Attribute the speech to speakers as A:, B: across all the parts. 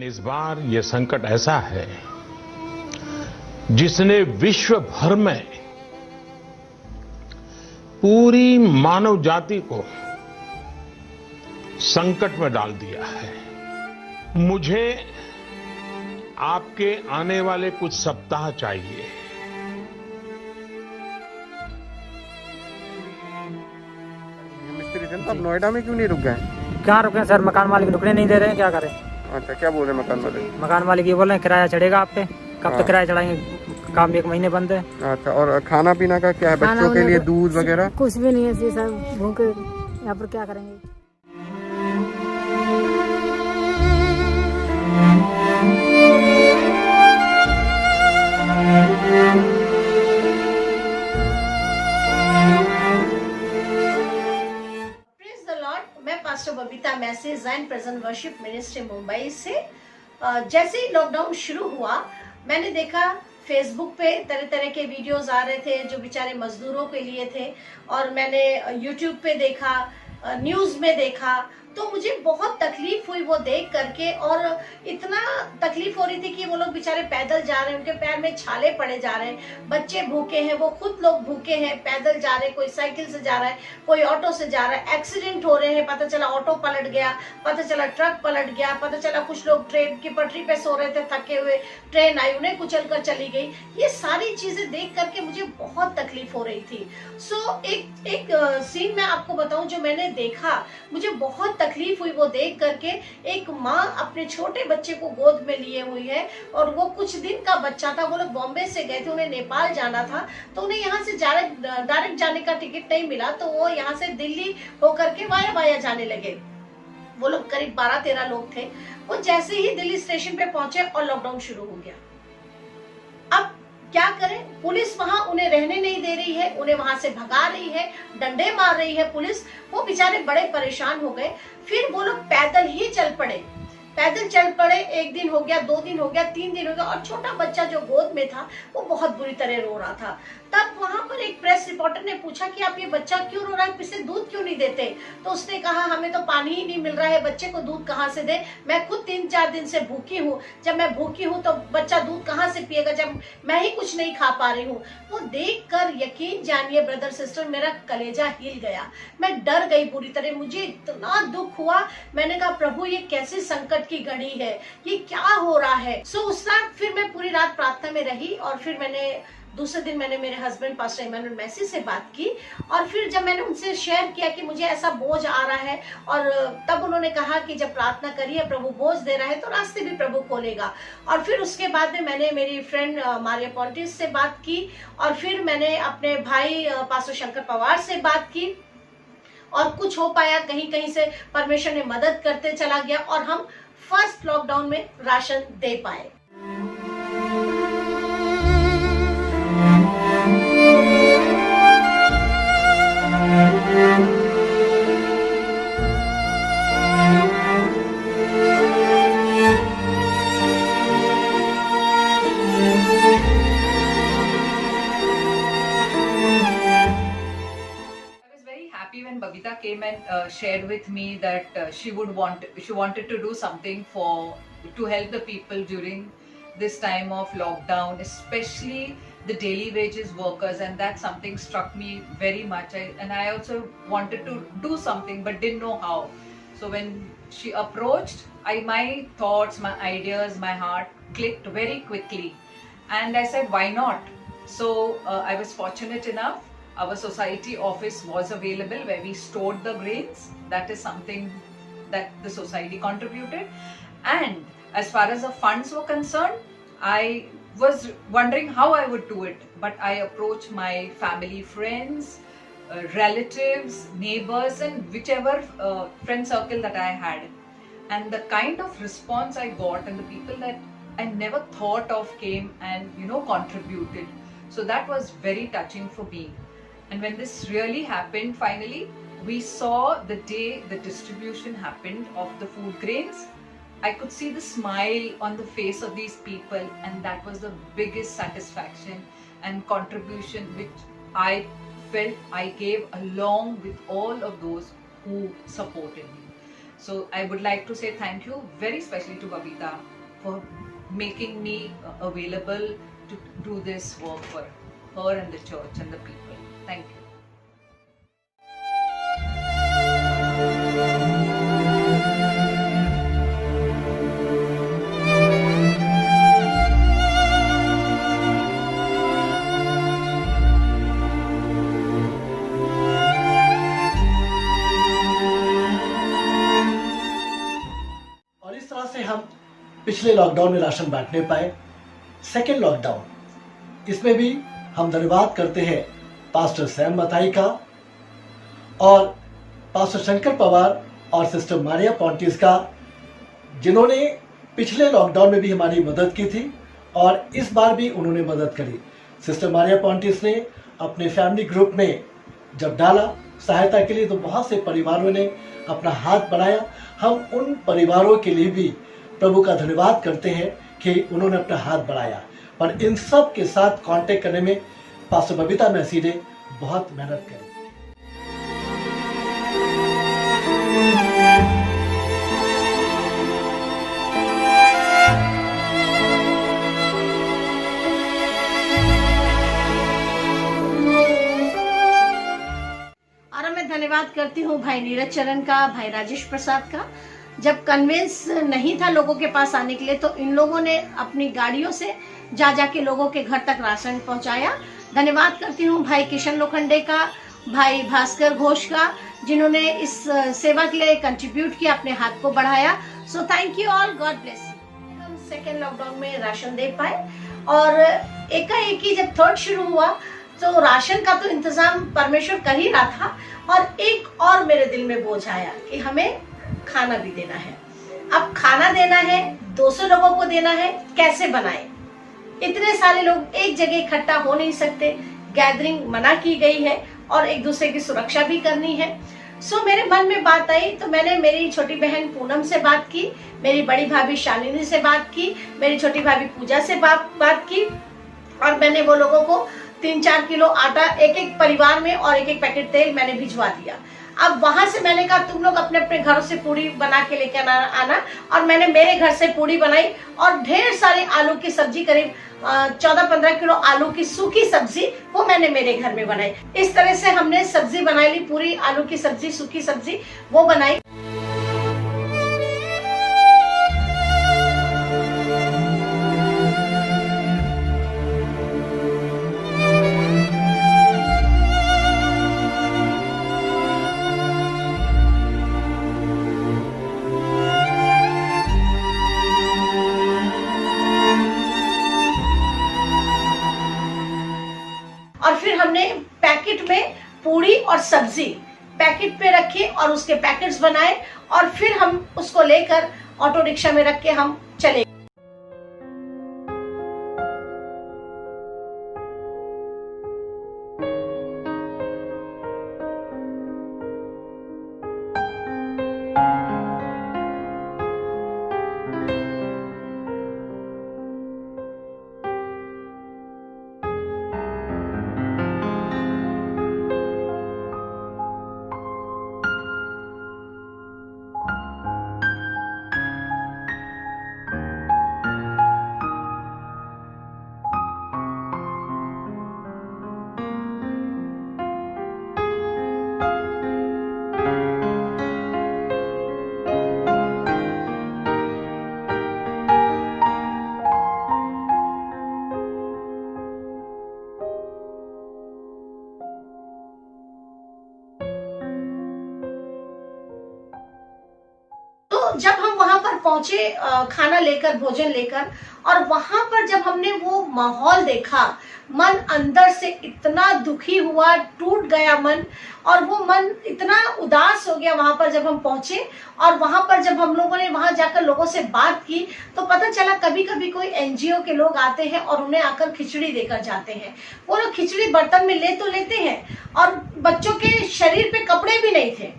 A: इस बार ये संकट ऐसा है जिसने विश्व भर में पूरी मानव जाति को संकट में डाल दिया है। मुझे आपके आने वाले कुछ सप्ताह चाहिए।
B: मिस्त्री थे तो आप नोएडा में क्यों नहीं रुक गए?
C: कहाँ रुके सर, मकान मालिक रुकने नहीं दे रहे हैं, क्या करें।
B: अच्छा, क्या बोल रहे हैं मकान मालिक?
C: मकान मालिक ये बोल रहे हैं किराया चढ़ेगा आप पे। कब
B: हाँ।
C: तक किराया चढ़ाएंगे, काम 1 महीने बंद है।
B: अच्छा, और खाना पीना का क्या है? बच्चों के लिए दूध वगैरह
D: कुछ भी नहीं है जी, सब भूखे यहाँ पर क्या करेंगे।
E: मैं pastor Babita message and present worship ministry Mumbai से। जैसे ही लॉकडाउन शुरू हुआ, मैंने देखा फेसबुक पे तरह तरह के वीडियोस आ रहे थे जो बेचारे मजदूरों के लिए थे, और मैंने यूट्यूब पे देखा, न्यूज में देखा, तो मुझे बहुत तकलीफ हुई वो देख करके। और इतना तकलीफ हो रही थी कि वो लोग बेचारे पैदल जा रहे हैं, उनके पैर में छाले पड़े जा रहे हैं, बच्चे भूखे हैं, वो खुद लोग भूखे हैं, पैदल जा रहे हैं, कोई साइकिल से जा रहा है, कोई ऑटो से जा रहा है। एक्सीडेंट हो रहे हैं, पता चला ऑटो पलट गया, पता चला ट्रक पलट गया, पता चला कुछ लोग ट्रेन की पटरी पे सो रहे थे, थके हुए, ट्रेन आई उन्हें कुचल कर चली गई। ये सारी चीजें देख करके मुझे बहुत तकलीफ हो रही थी। एक सीन मैं आपको बताऊं जो मैंने देखा, मुझे बहुत तकलीफ हुई वो देख करके। एक माँ अपने छोटे बच्चे को गोद में लिए हुई है, और वो कुछ दिन का बच्चा था। वो लोग बॉम्बे से गए थे, उन्हें नेपाल जाना था, तो उन्हें यहाँ से डायरेक्ट जाने का टिकट नहीं मिला, तो वो यहाँ से दिल्ली होकर के वाया जाने लगे। वो लोग करीब 12-13 लोग थे। वो जैसे ही दिल्ली स्टेशन पे पहुंचे और लॉकडाउन शुरू हो गया। अब क्या करें, पुलिस वहां उन्हें रहने नहीं दे रही है, उन्हें वहां से भगा रही है, डंडे मार रही है पुलिस। वो बेचारे बड़े परेशान हो गए। फिर वो लोग पैदल ही चल पड़े, पैदल चल पड़े। 1 दिन हो गया, 2 दिन हो गया, 3 दिन हो गया, और छोटा बच्चा जो गोद में था वो बहुत बुरी तरह रो रहा था। तब वहां पर एक प्रेस रिपोर्टर ने पूछा कि आप ये बच्चा क्यों रो रहा है, इसे दूध क्यों नहीं देते? तो उसने कहा हमें तो पानी ही नहीं मिल रहा है, बच्चे को दूध कहाँ से दे, मैं खुद 3-4 दिन से भूखी हूँ, जब मैं भूखी हूँ तो बच्चा दूध कहाँ से पिएगा जब मैं ही कुछ नहीं खा पा रही हूँ। वो देख कर यकीन जानिए ब्रदर सिस्टर, मेरा कलेजा हिल गया, मैं डर गई बुरी तरह, मुझे इतना दुख हुआ। मैंने कहा प्रभु ये कैसे संकट की घड़ी है, ये क्या हो रहा है। उस रात फिर मैं पूरी रात प्रार्थना में रही, और फिर दूसरे दिन मैंने मेरे हस्बैंड पास्टर इमैनुअल मैसी से बात की, और फिर जब मैंने उनसे शेयर किया कि मुझे ऐसा बोझ आ रहा है, और तब उन्होंने कहा कि जब प्रार्थना करिए, प्रभु बोझ दे रहा है तो रास्ते भी प्रभु खोलेगा। और फिर उसके बाद में मैंने मेरी फ्रेंड मारिया पॉन्टिस से बात की, और फिर मैंने अपने भाई पास्टर शंकर पवार से बात की, और कुछ हो पाया, कहीं कहीं से परमेश्वर ने मदद करते चला गया, और हम फर्स्ट लॉकडाउन में राशन दे पाए।
F: When Babita came and shared with me that she wanted to do something to help the people during this time of lockdown, especially the daily wages workers, and that something struck me very much. And I also wanted to do something but didn't know how. So when she approached, my thoughts, my ideas, my heart clicked very quickly, and I said why not. So I was fortunate enough. Our society office was available where we stored the grains. That is something that the society contributed. And as far as the funds were concerned, I was wondering how I would do it. But I approached my family, friends, relatives, neighbors, and whichever friend circle that I had. And the kind of response I got, and the people that I never thought of came and contributed. So that was very touching for me. And when this really happened, finally, we saw the day the distribution happened of the food grains. I could see the smile on the face of these people, and that was the biggest satisfaction and contribution which I felt I gave along with all of those who supported me. So I would like to say thank you very especially to Babita for making me available to do this work for her and the church and the people. Thank you.
G: और इस तरह से हम पिछले lockdown में ration बांटने पाए। Second lockdown, इसमें भी हम धन्यवाद करते हैं पास्टर सैम मथाई का और पास्टर शंकर पवार और सिस्टर मारिया पॉन्टिस का, जिन्होंने पिछले लॉकडाउन में भी हमारी मदद की थी और इस बार भी उन्होंने मदद करी। सिस्टर मारिया पॉन्टिस ने अपने फैमिली ग्रुप में जब डाला सहायता के लिए तो बहुत से परिवारों ने अपना हाथ बढ़ाया। हम उन परिवारों के लिए भी प्रभु का धन्यवाद करते हैं कि उन्होंने अपना हाथ बढ़ाया। पर इन सब के साथ कांटेक्ट करने में पास्टर बबीता मैसी ने बहुत मेहनत करी।
E: और मैं धन्यवाद करती हूँ भाई नीरज चरण का, भाई राजेश प्रसाद का। जब कन्वेंस नहीं था लोगों के पास आने के लिए तो इन लोगों ने अपनी गाड़ियों से जा के लोगों के घर तक राशन पहुंचाया। धन्यवाद करती हूँ भाई किशन लोखंडे का, भाई भास्कर घोष का, जिन्होंने इस सेवा के लिए कंट्रीब्यूट किया, अपने हाथ को बढ़ाया। So thank you all, God bless you. हम सेकेंड लॉकडाउन में राशन दे पाए और एकाएक ही जब थर्ड शुरू हुआ तो राशन का तो इंतजाम परमेश्वर कर ही रहा था और एक और मेरे दिल में बोझ आया कि हमें खाना भी देना है। अब खाना देना है, 200 लोगों को देना है, कैसे बनाए? इतने सारे लोग एक जगह इकट्ठा हो नहीं सकते, गैदरिंग मना की गई है और एक दूसरे की सुरक्षा भी करनी है। सो मेरे मन में बात आई तो मैंने मेरी छोटी बहन पूनम से बात की, मेरी बड़ी भाभी शालिनी से बात की, मेरी छोटी भाभी पूजा से बात की और मैंने वो लोगों को 3-4 किलो आटा एक एक परिवार में और एक एक पैकेट तेल मैंने भिजवा दिया। अब वहां से मैंने कहा तुम लोग अपने अपने घरों से पूड़ी बना के लेके आना और मैंने मेरे घर से पूड़ी बनाई और ढेर सारी आलू की सब्जी, करीब 14-15 किलो आलू की सूखी सब्जी वो मैंने मेरे घर में बनाई। इस तरह से हमने सब्जी बनाई ली, पूरी आलू की सब्जी, सूखी सब्जी वो बनाई। और फिर हमने पैकेट में पूड़ी और सब्जी पैकेट पे रखे और उसके पैकेट्स बनाए और फिर हम उसको लेकर ऑटो रिक्शा में रख के हम चले। जब हम वहां पर पहुंचे खाना लेकर, भोजन लेकर, और वहां पर जब हमने वो माहौल देखा, मन अंदर से इतना दुखी हुआ, टूट गया मन, और वो मन इतना उदास हो गया वहां पर जब हम पहुंचे। और वहां पर जब हम लोगों ने वहां जाकर लोगों से बात की तो पता चला कभी कभी कोई एनजीओ के लोग आते हैं और उन्हें आकर खिचड़ी देकर जाते हैं। वो लोग खिचड़ी बर्तन में ले तो लेते हैं और बच्चों के शरीर पे कपड़े भी नहीं थे।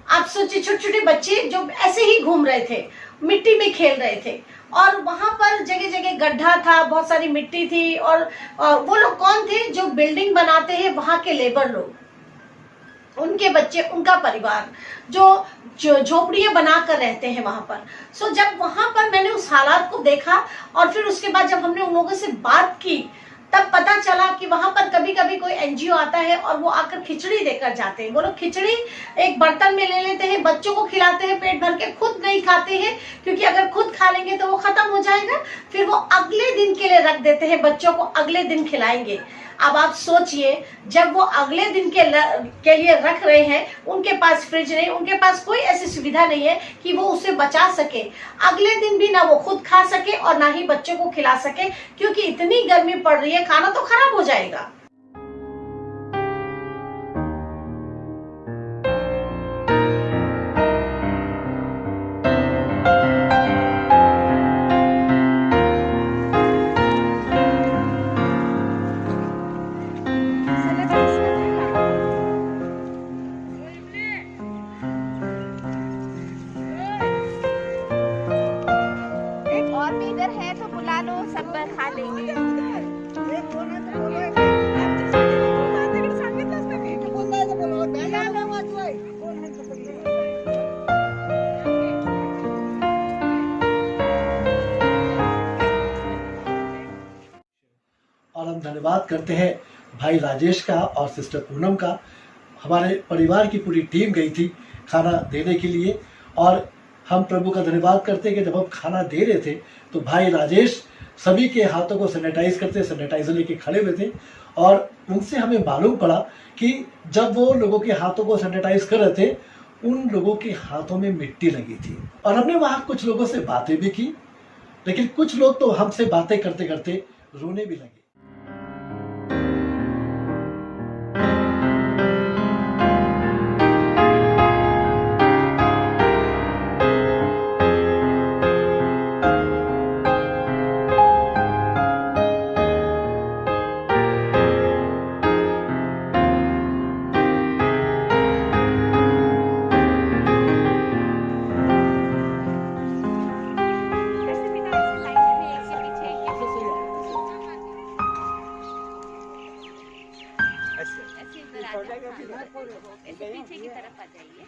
E: आप सोचिए, छोटे छोटे बच्चे जो ऐसे ही घूम रहे थे, मिट्टी में खेल रहे थे, और वहां पर जगह जगह गड्ढा था, बहुत सारी मिट्टी थी। और वो लोग कौन थे? जो बिल्डिंग बनाते हैं वहां के लेबर लोग। उनके बच्चे, उनका परिवार जो झोपड़ियां बनाकर रहते हैं वहां पर। सो जब वहां पर मैंने उस हालात को देखा और फिर उसके बाद जब हमने उन लोगों से बात की, तब पता चला कि वहां पर कभी कभी कोई एनजीओ आता है और वो आकर खिचड़ी देकर जाते हैं। वो लोग खिचड़ी एक बर्तन में ले लेते हैं, बच्चों को खिलाते हैं पेट भर के, खुद नहीं खाते हैं, क्योंकि अगर खुद खा लेंगे तो वो खत्म हो जाएगा। फिर वो अगले दिन के लिए रख देते हैं, बच्चों को अगले दिन खिलाएंगे। अब आप सोचिए, जब वो अगले दिन के लिए रख रहे हैं, उनके पास फ्रिज नहीं, उनके पास कोई ऐसी सुविधा नहीं है कि वो उसे बचा सके। अगले दिन भी ना वो खुद खा सके और ना ही बच्चों को खिला सके, क्योंकि इतनी गर्मी पड़ रही है, खाना तो खराब हो जाएगा।
H: और भी इधर है तो बुला लो, सब खा लेंगे।
G: और हम धन्यवाद करते हैं भाई राजेश का और सिस्टर पूनम का। हमारे परिवार की पूरी टीम गई थी खाना देने के लिए, और हम प्रभु का धन्यवाद करते हैं कि जब हम खाना दे रहे थे तो भाई राजेश सभी के हाथों को सैनिटाइज करते, सैनिटाइजर लेके खड़े हुए थे। और उनसे हमें मालूम पड़ा कि जब वो लोगों के हाथों को सैनिटाइज कर रहे थे, उन लोगों के हाथों में मिट्टी लगी थी। और हमने वहाँ कुछ लोगों से बातें भी की, लेकिन कुछ लोग तो हमसे बातें करते करते रोने भी लगे।
H: ऐसे पीछे की तरफ आ जाइए।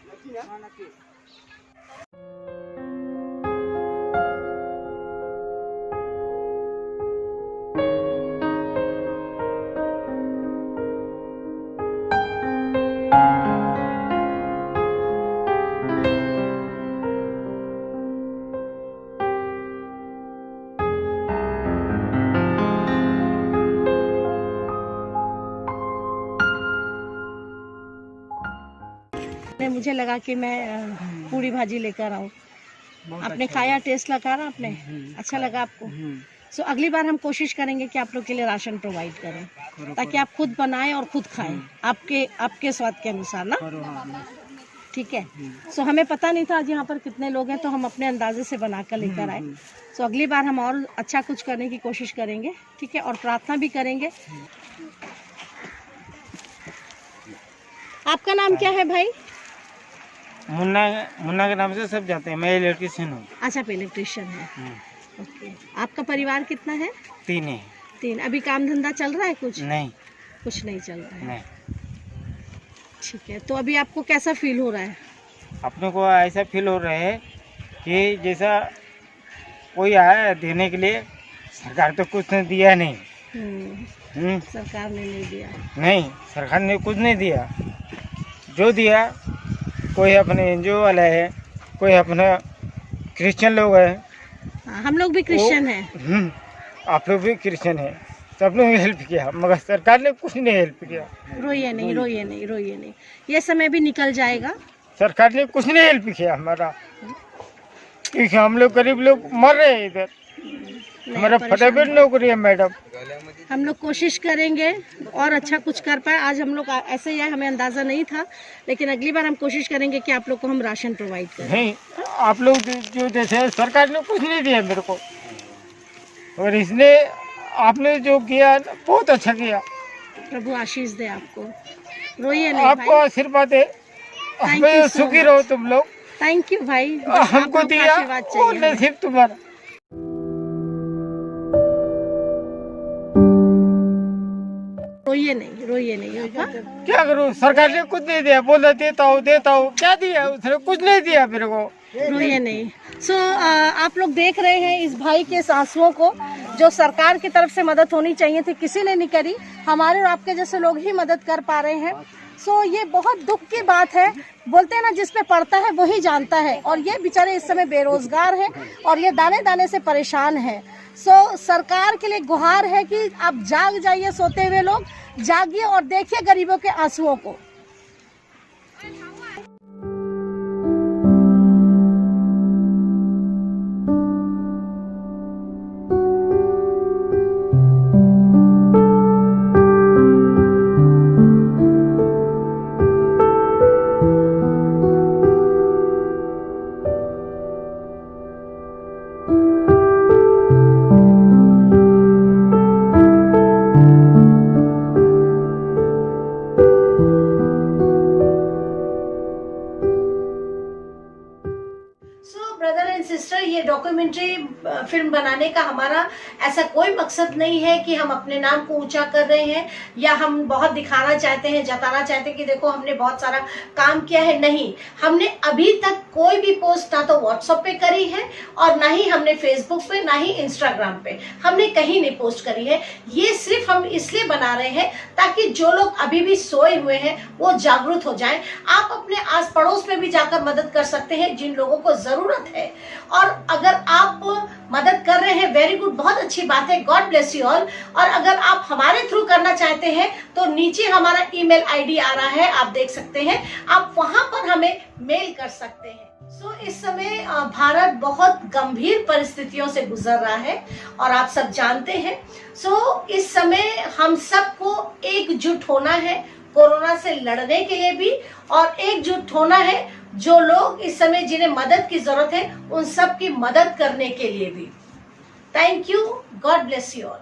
H: मुझे लगा कि मैं पूरी भाजी लेकर आऊँ। आपने खाया, टेस्ट लगा ना आपने? अच्छा लगा आपको? सो अगली बार हम कोशिश करेंगे कि आप लोग के लिए राशन प्रोवाइड करें, ताकि आप खुद बनाएं और खुद खाएं, आपके स्वाद के अनुसार ना। ठीक है। सो हमें पता नहीं था आज यहाँ पर कितने लोग हैं, तो हम अपने अंदाजे से बना कर लेकर आए। सो अगली बार हम और अच्छा कुछ करने की कोशिश करेंगे, ठीक है, और प्रार्थना भी करेंगे। आपका नाम क्या है भाई?
C: मुन्ना के नाम से सब जाते हैं। मैं इलेक्ट्रिशियन हूँ।
H: अच्छा, आप इलेक्ट्रिशियन है। ओके। आपका परिवार कितना है?
C: 3 है।
H: 3। अभी काम धंधा चल रहा है कुछ?
C: नहीं,
H: कुछ नहीं चल रहा है।
C: नहीं।
H: ठीक है। तो अभी आपको कैसा फील हो रहा है?
C: अपने को ऐसा फील हो रहा है कि जैसा कोई आया देने के लिए, सरकार तो कुछ ने दिया नहीं।
H: सरकार ने नहीं दिया? नहीं,
C: सरकार ने कुछ नहीं दिया। जो दिया कोई अपने एनजीओ वाला है, कोई अपना क्रिश्चियन लोग है।
H: हम लोग भी क्रिश्चियन हैं।
C: आप लोग भी क्रिश्चियन है, सब लोग हेल्प किया, मगर सरकार ने कुछ नहीं हेल्प किया।
H: रोइए नहीं, रोइए नहीं, रोइए नहीं, ये समय भी निकल जाएगा।
C: सरकार ने कुछ नहीं हेल्प किया हमारा, क्योंकि हम लोग गरीब लोग मर रहे हैं इधर। हमारा फटाफट नौकरी है मैडम।
H: हम लोग कोशिश करेंगे और अच्छा कुछ कर पाए। आज हम लोग ऐसे ही है, हमें अंदाजा नहीं था, लेकिन अगली बार हम कोशिश करेंगे कि आप लोग को हम राशन प्रोवाइड करें।
C: नहीं, आप लोग जो जैसे सरकार ने कुछ नहीं दिया मेरे को, और इसने आपने जो किया बहुत अच्छा किया।
H: प्रभु आशीष दे आपको। रोइए नहीं,
C: आपको आशीर्वाद है, हमें सुखी रहो तुम लोग।
H: थैंक यू भाई,
C: हमको दिया और नसीब तुम्हारा।
H: रोइए रोइए नहीं हाँ?
C: क्या करूँ, सरकार ने कुछ नहीं दिया, बोला देता हूँ, क्या दिया उसने, कुछ नहीं दिया मेरे को।
H: रोइए नहीं। सो आप लोग देख रहे हैं इस भाई के आंसुओं को, जो सरकार की तरफ से मदद होनी चाहिए थी, किसी ने नहीं करी। हमारे और आपके जैसे लोग ही मदद कर पा रहे हैं। सो ये बहुत दुख की बात है। बोलते हैं ना, जिस पे पड़ता है वही जानता है, और ये बेचारे इस समय बेरोजगार हैं और ये दाने दाने से परेशान हैं। सो सरकार के लिए गुहार है कि आप जाग जाइए, सोते हुए लोग जागिए और देखिए गरीबों के आंसुओं को।
E: ब्रदर एंड सिस्टर, ये डॉक्यूमेंट्री फिल्म बनाने का हमारा ऐसा कोई मकसद नहीं है कि हम अपने नाम को ऊंचा कर रहे हैं या हम बहुत दिखाना चाहते हैं, जताना चाहते हैं कि देखो हमने बहुत सारा काम किया है। नहीं, हमने अभी तक कोई भी पोस्ट ना तो व्हाट्सएप पे करी है और ना ही हमने फेसबुक पे, ना ही इंस्टाग्राम पे हमने कहीं नहीं पोस्ट करी है। ये सिर्फ हम इसलिए बना रहे हैं ताकि जो लोग अभी भी सोए हुए हैं वो जागरूक हो जाएं। आप अपने आस पड़ोस में भी जाकर मदद कर सकते हैं जिन लोगों को जरूरत है, और अगर आप मदद कर रहे हैं, वेरी गुड, बहुत अच्छी बात है, गॉड ब्लेस यू ऑल। और अगर आप हमारे थ्रू करना चाहते हैं तो नीचे हमारा ईमेल आईडी आ रहा है, आप देख सकते हैं, आप वहां पर हमें मेल कर सकते हैं। इस समय भारत बहुत गंभीर परिस्थितियों से गुजर रहा है और आप सब जानते हैं। इस समय हम सबको एकजुट होना है कोरोना से लड़ने के लिए भी, और एकजुट होना है जो लोग इस समय जिन्हें मदद की जरूरत है उन सब की मदद करने के लिए भी। Thank you, God bless you all.